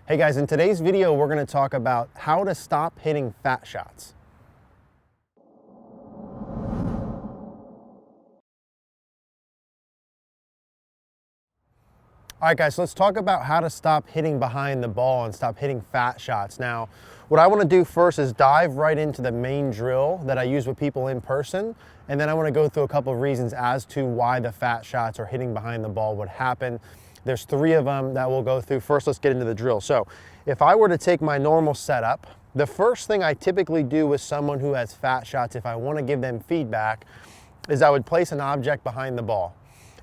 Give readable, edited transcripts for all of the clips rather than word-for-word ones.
Hey guys, in today's video, we're gonna talk about how to stop hitting fat shots. All right guys, so let's talk about how to stop hitting behind the ball and stop hitting fat shots. Now, what I wanna do first is dive right into the main drill that I use with people in person, and then I wanna go through a couple of reasons as to why the fat shots or hitting behind the ball would happen. There's three of them that we'll go through. First, let's get into the drill. So if I were to take my normal setup, the first thing I typically do with someone who has fat shots, if I wanna give them feedback, is I would place an object behind the ball.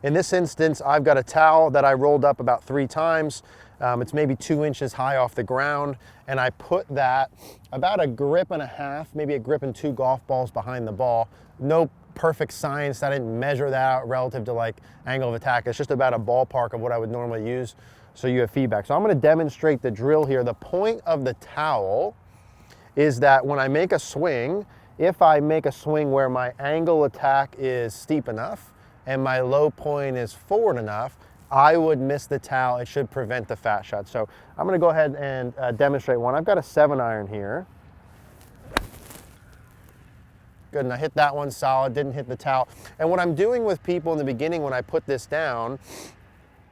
In this instance, I've got a towel that I rolled up about 3 times. It's maybe 2 inches high off the ground, and I put that about a grip and a half, maybe a grip and 2 golf balls behind the ball. No perfect science. I didn't measure that out relative to like angle of attack. It's just about a ballpark of what I would normally use, so you have feedback. So I'm gonna demonstrate the drill here. The point of the towel is that when I make a swing, if I make a swing where my angle attack is steep enough and my low point is forward enough, I would miss the towel. It should prevent the fat shot. So I'm gonna go ahead and demonstrate one. I've got a 7-iron here. Good, and I hit that one solid, didn't hit the towel. And what I'm doing with people in the beginning when I put this down,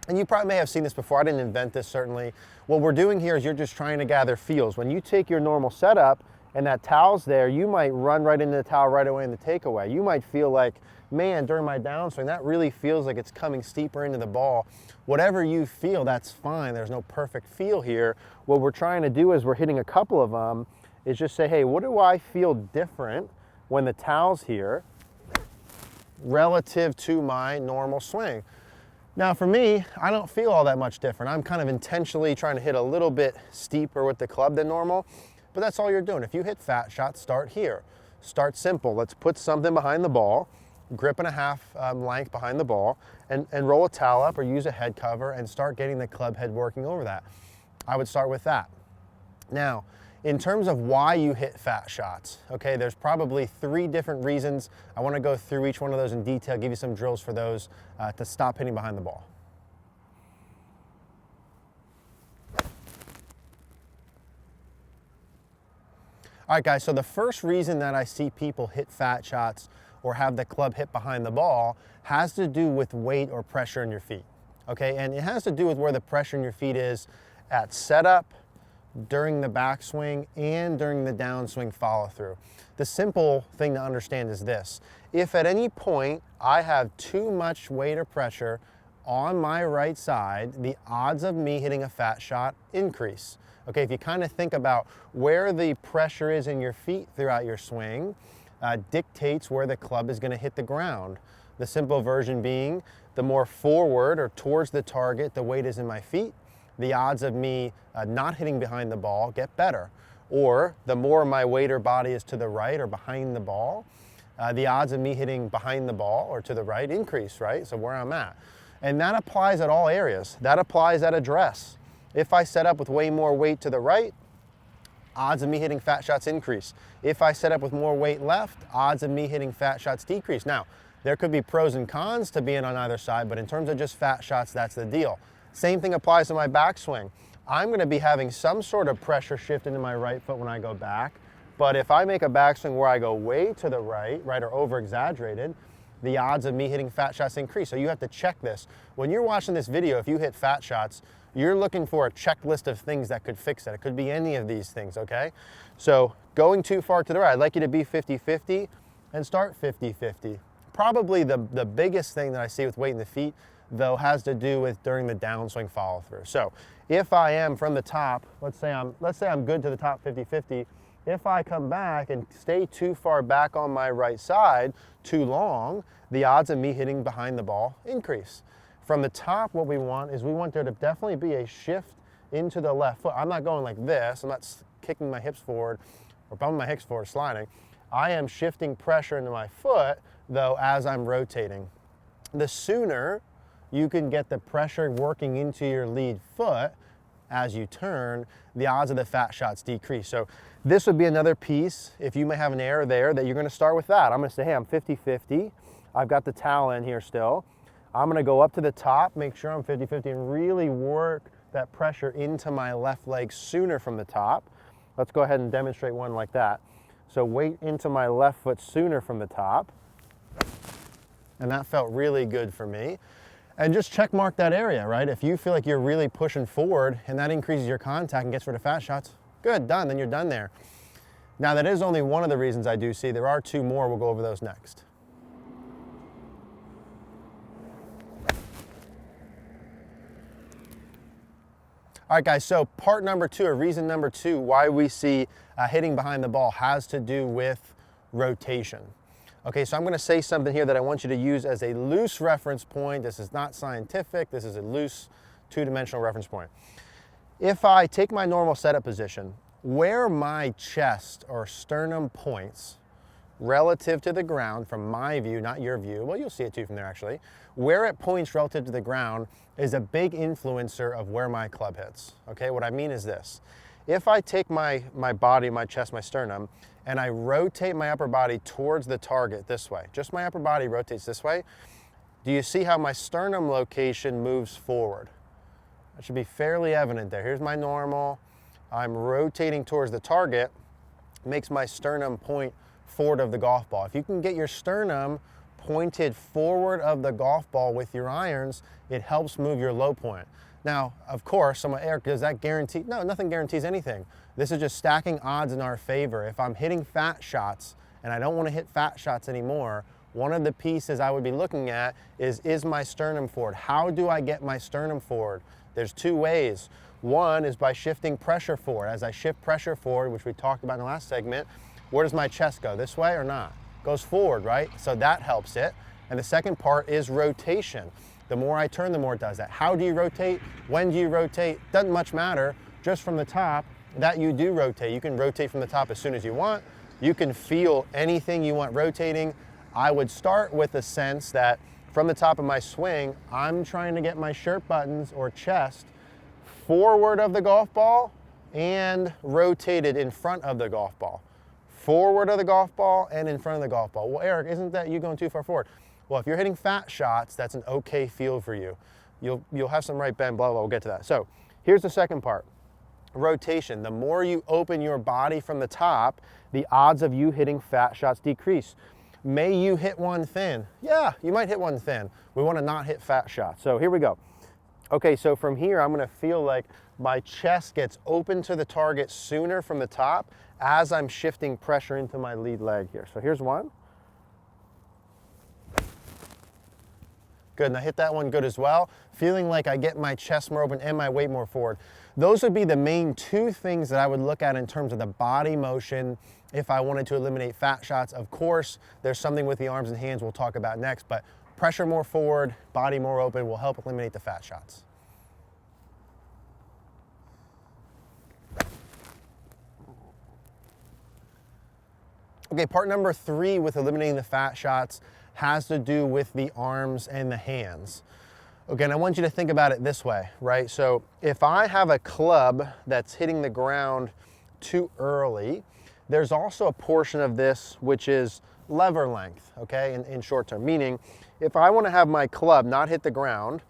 and you probably may have seen this before, I didn't invent this certainly. What we're doing here is you're just trying to gather feels. When you take your normal setup and that towel's there, you might run right into the towel right away in the takeaway. You might feel like, man, during my downswing, that really feels like it's coming steeper into the ball. Whatever you feel, that's fine. There's no perfect feel here. What we're trying to do is we're hitting a couple of them, is just say, hey, what do I feel different when the towel's here relative to my normal swing? Now for me, I don't feel all that much different. I'm kind of intentionally trying to hit a little bit steeper with the club than normal, but that's all you're doing. If you hit fat shots, start here. Start simple. Let's put something behind the ball, grip and a half length behind the ball, and roll a towel up or use a head cover and start getting the club head working over that. I would start with that. Now, in terms of why you hit fat shots, okay, there's probably 3 different reasons. I want to go through each one of those in detail, give you some drills for those to stop hitting behind the ball. All right, guys, so the first reason that I see people hit fat shots or have the club hit behind the ball has to do with weight or pressure in your feet, okay? And it has to do with where the pressure in your feet is at setup, during the backswing, and during the downswing follow through. The simple thing to understand is this: if at any point I have too much weight or pressure on my right side, the odds of me hitting a fat shot increase. Okay, if you kind of think about where the pressure is in your feet throughout your swing, dictates where the club is going to hit the ground. The simple version being, the more forward or towards the target the weight is in my feet, the odds of me not hitting behind the ball get better. Or the more my weight or body is to the right or behind the ball, the odds of me hitting behind the ball or to the right increase, right? So where I'm at. And that applies at all areas. That applies at address. If I set up with way more weight to the right, odds of me hitting fat shots increase. If I set up with more weight left, odds of me hitting fat shots decrease. Now, there could be pros and cons to being on either side, but in terms of just fat shots, that's the deal. Same thing applies to my backswing. I'm going to be having some sort of pressure shift into my right foot when I go back, but if I make a backswing where I go way to the right, or over-exaggerated, the odds of me hitting fat shots increase. So you have to check this. When you're watching this video, if you hit fat shots, you're looking for a checklist of things that could fix it. It could be any of these things, okay? So going too far to the right, I'd like you to be 50-50 and start 50-50. Probably the biggest thing that I see with weight in the feet, though, has to do with during the downswing follow through. So if I am from the top, let's say I'm good to the top 50-50, if I come back and stay too far back on my right side too long, the odds of me hitting behind the ball increase. From the top, what we want is we want there to definitely be a shift into the left foot. I'm not going like this. I'm not kicking my hips forward or bumping my hips forward, sliding. I am shifting pressure into my foot, though, as I'm rotating. The sooner you can get the pressure working into your lead foot as you turn, the odds of the fat shots decrease. So this would be another piece, if you may have an error there, that you're going to start with that. I'm going to say, hey, I'm 50-50. I've got the towel in here still. I'm going to go up to the top, make sure I'm 50-50, and really work that pressure into my left leg sooner from the top. Let's go ahead and demonstrate one like that. So weight into my left foot sooner from the top. And that felt really good for me. And just check mark that area, right? If you feel like you're really pushing forward and that increases your contact and gets rid of fat shots, good, done, then you're done there. Now that is only one of the reasons I do see. There are two more, we'll go over those next. All right, guys, so part number two, or reason number two, why we see hitting behind the ball has to do with rotation. Okay, so I'm gonna say something here that I want you to use as a loose reference point. This is not scientific, this is a loose two-dimensional reference point. If I take my normal setup position, where my chest or sternum points relative to the ground from my view, not your view, well, you'll see it too from there actually, where it points relative to the ground is a big influencer of where my club hits. Okay, what I mean is this. If I take my body, my chest, my sternum, and I rotate my upper body towards the target this way, just my upper body rotates this way, do you see how my sternum location moves forward? That should be fairly evident there. Here's my normal. I'm rotating towards the target, makes my sternum point forward of the golf ball. If you can get your sternum pointed forward of the golf ball with your irons, it helps move your low point. Now, of course, someone, Eric, does that guarantee? No, nothing guarantees anything. This is just stacking odds in our favor. If I'm hitting fat shots and I don't want to hit fat shots anymore, one of the pieces I would be looking at is my sternum forward? How do I get my sternum forward? There's two ways. One is by shifting pressure forward. As I shift pressure forward, which we talked about in the last segment, where does my chest go? This way or not? Goes forward, right? So that helps it. And the second part is rotation. The more I turn, the more it does that. How do you rotate? When do you rotate? Doesn't much matter. Just from the top, that you do rotate. You can rotate from the top as soon as you want. You can feel anything you want rotating. I would start with a sense that from the top of my swing, I'm trying to get my shirt buttons or chest forward of the golf ball and rotated in front of the golf ball. Forward of the golf ball and in front of the golf ball. Well, Eric, isn't that you going too far forward? Well, if you're hitting fat shots, that's an okay feel for you. You'll have some right bend, blah, blah, we'll get to that. So here's the second part, rotation. The more you open your body from the top, the odds of you hitting fat shots decrease. May you hit one thin? Yeah, you might hit one thin. We want to not hit fat shots. So here we go. Okay, so from here, I'm gonna feel like my chest gets open to the target sooner from the top as I'm shifting pressure into my lead leg here. So here's one. Good, and I hit that one good as well. Feeling like I get my chest more open and my weight more forward. Those would be the main two things that I would look at in terms of the body motion if I wanted to eliminate fat shots. Of course, there's something with the arms and hands we'll talk about next, but pressure more forward, body more open will help eliminate the fat shots. Okay, part number three with eliminating the fat shots has to do with the arms and the hands. Okay, and I want you to think about it this way, right? So if I have a club that's hitting the ground too early, there's also a portion of this which is lever length, okay, in short term. Meaning, if I want to have my club not hit the ground,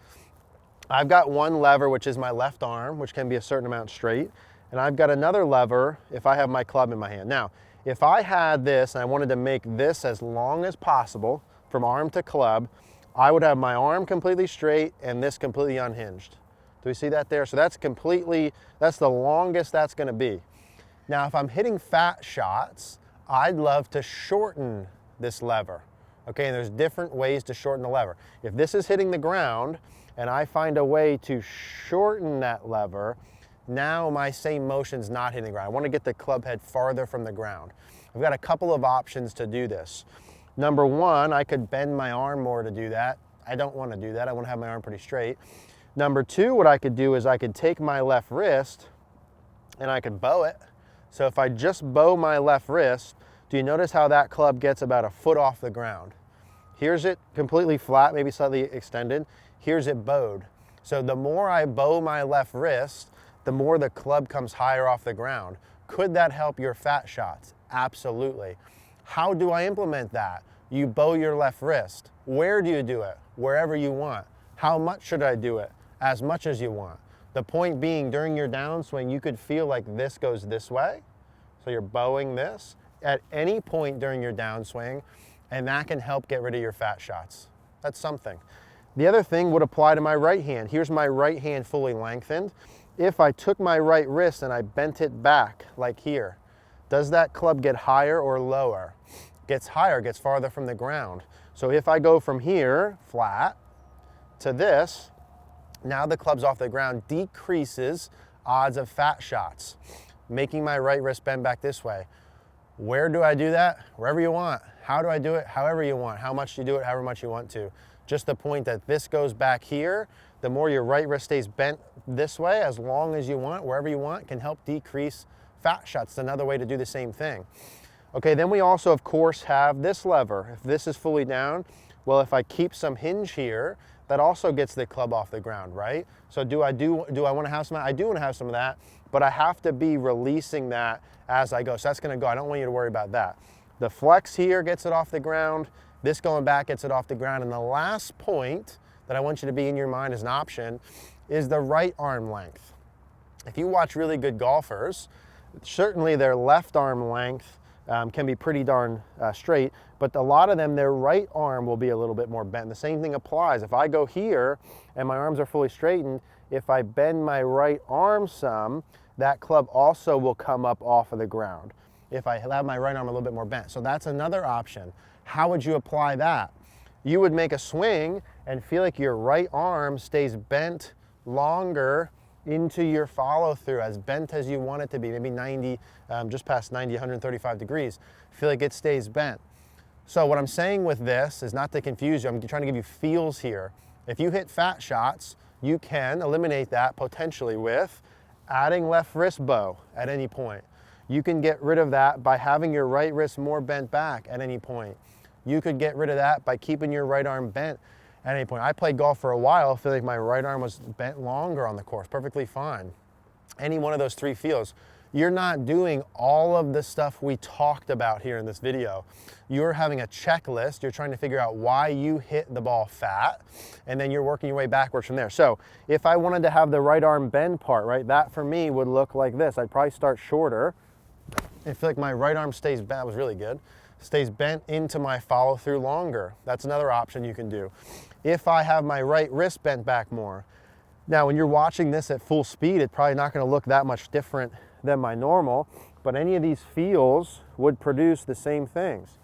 I've got one lever, which is my left arm, which can be a certain amount straight, and I've got another lever if I have my club in my hand. Now, if I had this and I wanted to make this as long as possible from arm to club, I would have my arm completely straight and this completely unhinged. Do we see that there? So that's the longest that's going to be. Now, if I'm hitting fat shots, I'd love to shorten this lever. Okay, and there's different ways to shorten the lever. If this is hitting the ground and I find a way to shorten that lever, now my same motion's not hitting the ground. I want to get the club head farther from the ground. I've got a couple of options to do this. Number one, I could bend my arm more to do that. I don't want to do that. I want to have my arm pretty straight. Number two, what I could do is I could take my left wrist and I could bow it. So if I just bow my left wrist, do you notice how that club gets about a foot off the ground? Here's it completely flat, maybe slightly extended. Here's it bowed. So the more I bow my left wrist, the more the club comes higher off the ground. Could that help your fat shots? Absolutely. How do I implement that? You bow your left wrist. Where do you do it? Wherever you want. How much should I do it? As much as you want. The point being, during your downswing, you could feel like this goes this way. So you're bowing this at any point during your downswing, and that can help get rid of your fat shots. That's something. The other thing would apply to my right hand. Here's my right hand fully lengthened. If I took my right wrist and I bent it back, like here, does that club get higher or lower? Gets higher, gets farther from the ground. So if I go from here, flat, to this, now the club's off the ground, decreases odds of fat shots, making my right wrist bend back this way. Where do I do that? Wherever you want. How do I do it? However you want. How much you do it? However much you want to. Just the point that this goes back here, the more your right wrist stays bent this way, as long as you want, wherever you want, can help decrease fat shots. It's another way to do the same thing. Okay, then we also, of course, have this lever. If this is fully down, well, if I keep some hinge here, that also gets the club off the ground, right? So do I want to have some of that? I do want to have some of that, but I have to be releasing that as I go. So that's going to go. I don't want you to worry about that. The flex here gets it off the ground. This going back gets it off the ground. And the last point that I want you to be in your mind as an option is the right arm length. If you watch really good golfers, certainly their left arm length can be pretty darn straight, but a lot of them, their right arm will be a little bit more bent. The same thing applies. If I go here and my arms are fully straightened, if I bend my right arm some, that club also will come up off of the ground if I have my right arm a little bit more bent. So that's another option. How would you apply that? You would make a swing and feel like your right arm stays bent longer into your follow through, as bent as you want it to be, maybe 90, just past 90, 135 degrees. Feel like it stays bent. So what I'm saying with this is not to confuse you, I'm trying to give you feels here. If you hit fat shots, you can eliminate that potentially with adding left wrist bow at any point. You can get rid of that by having your right wrist more bent back at any point. You could get rid of that by keeping your right arm bent at any point. I played golf for a while, I feel like my right arm was bent longer on the course, perfectly fine. Any one of those three feels. You're not doing all of the stuff we talked about here in this video. You're having a checklist, you're trying to figure out why you hit the ball fat, and then you're working your way backwards from there. So if I wanted to have the right arm bend part, right, that for me would look like this. I'd probably start shorter. I feel like my right arm stays bent, that was really good. Stays bent into my follow through longer. That's another option you can do. If I have my right wrist bent back more. Now, when you're watching this at full speed, it's probably not going to look that much different than my normal, but any of these feels would produce the same things.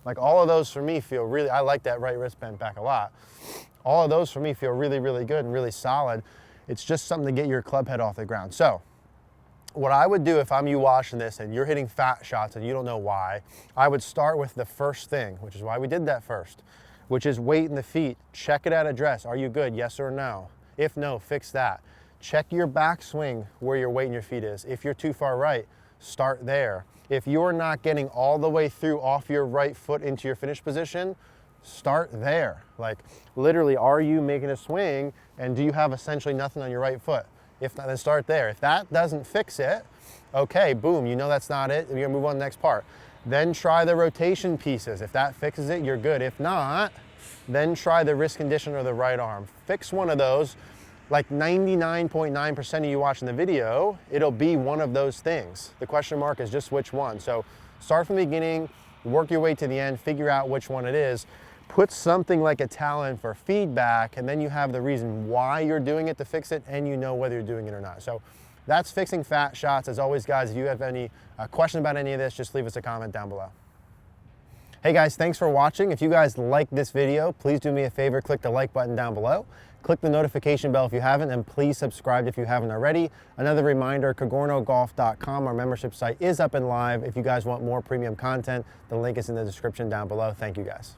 Like all of those for me feel really, I like that right wrist bent back a lot. All of those for me feel really, really good and really solid. It's just something to get your club head off the ground. So what I would do if I'm you watching this and you're hitting fat shots and you don't know why, I would start with the first thing, which is why we did that first, which is weight in the feet. Check it at address. Are you good? Yes or no? If no, fix that. Check your backswing where your weight in your feet is. If you're too far right, start there. If you're not getting all the way through off your right foot into your finish position, start there. Like literally, are you making a swing and do you have essentially nothing on your right foot? If not, then start there. If that doesn't fix it, okay, boom, you know that's not it, you're gonna move on to the next part. Then try the rotation pieces. If that fixes it, you're good. If not, then try the wrist conditioner or the right arm. Fix one of those. Like 99.9% of you watching the video, it'll be one of those things. The question mark is just which one. So start from the beginning, work your way to the end, figure out which one it is. Put something like a towel in for feedback, and then you have the reason why you're doing it to fix it, and you know whether you're doing it or not. So that's fixing fat shots. As always, guys, if you have any question about any of this, just leave us a comment down below. Hey guys, thanks for watching. If you guys like this video, please do me a favor, click the like button down below. Click the notification bell if you haven't, and please subscribe if you haven't already. Another reminder, CogornoGolf.com, our membership site, is up and live. If you guys want more premium content, the link is in the description down below. Thank you guys.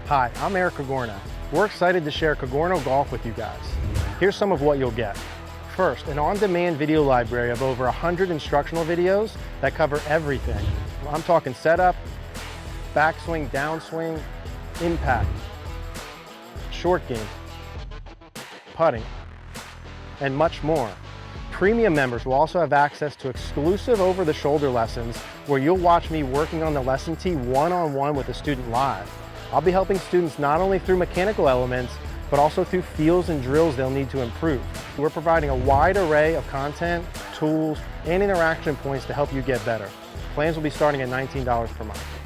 Hi, I'm Eric Cogorno. We're excited to share Cogorno Golf with you guys. Here's some of what you'll get. First, an on-demand video library of over 100 instructional videos that cover everything. I'm talking setup, backswing, downswing, impact, short game, putting, and much more. Premium members will also have access to exclusive over-the-shoulder lessons where you'll watch me working on the lesson tee one-on-one with a student live. I'll be helping students not only through mechanical elements, but also through feels and drills they'll need to improve. We're providing a wide array of content, tools, and interaction points to help you get better. Plans will be starting at $19 per month.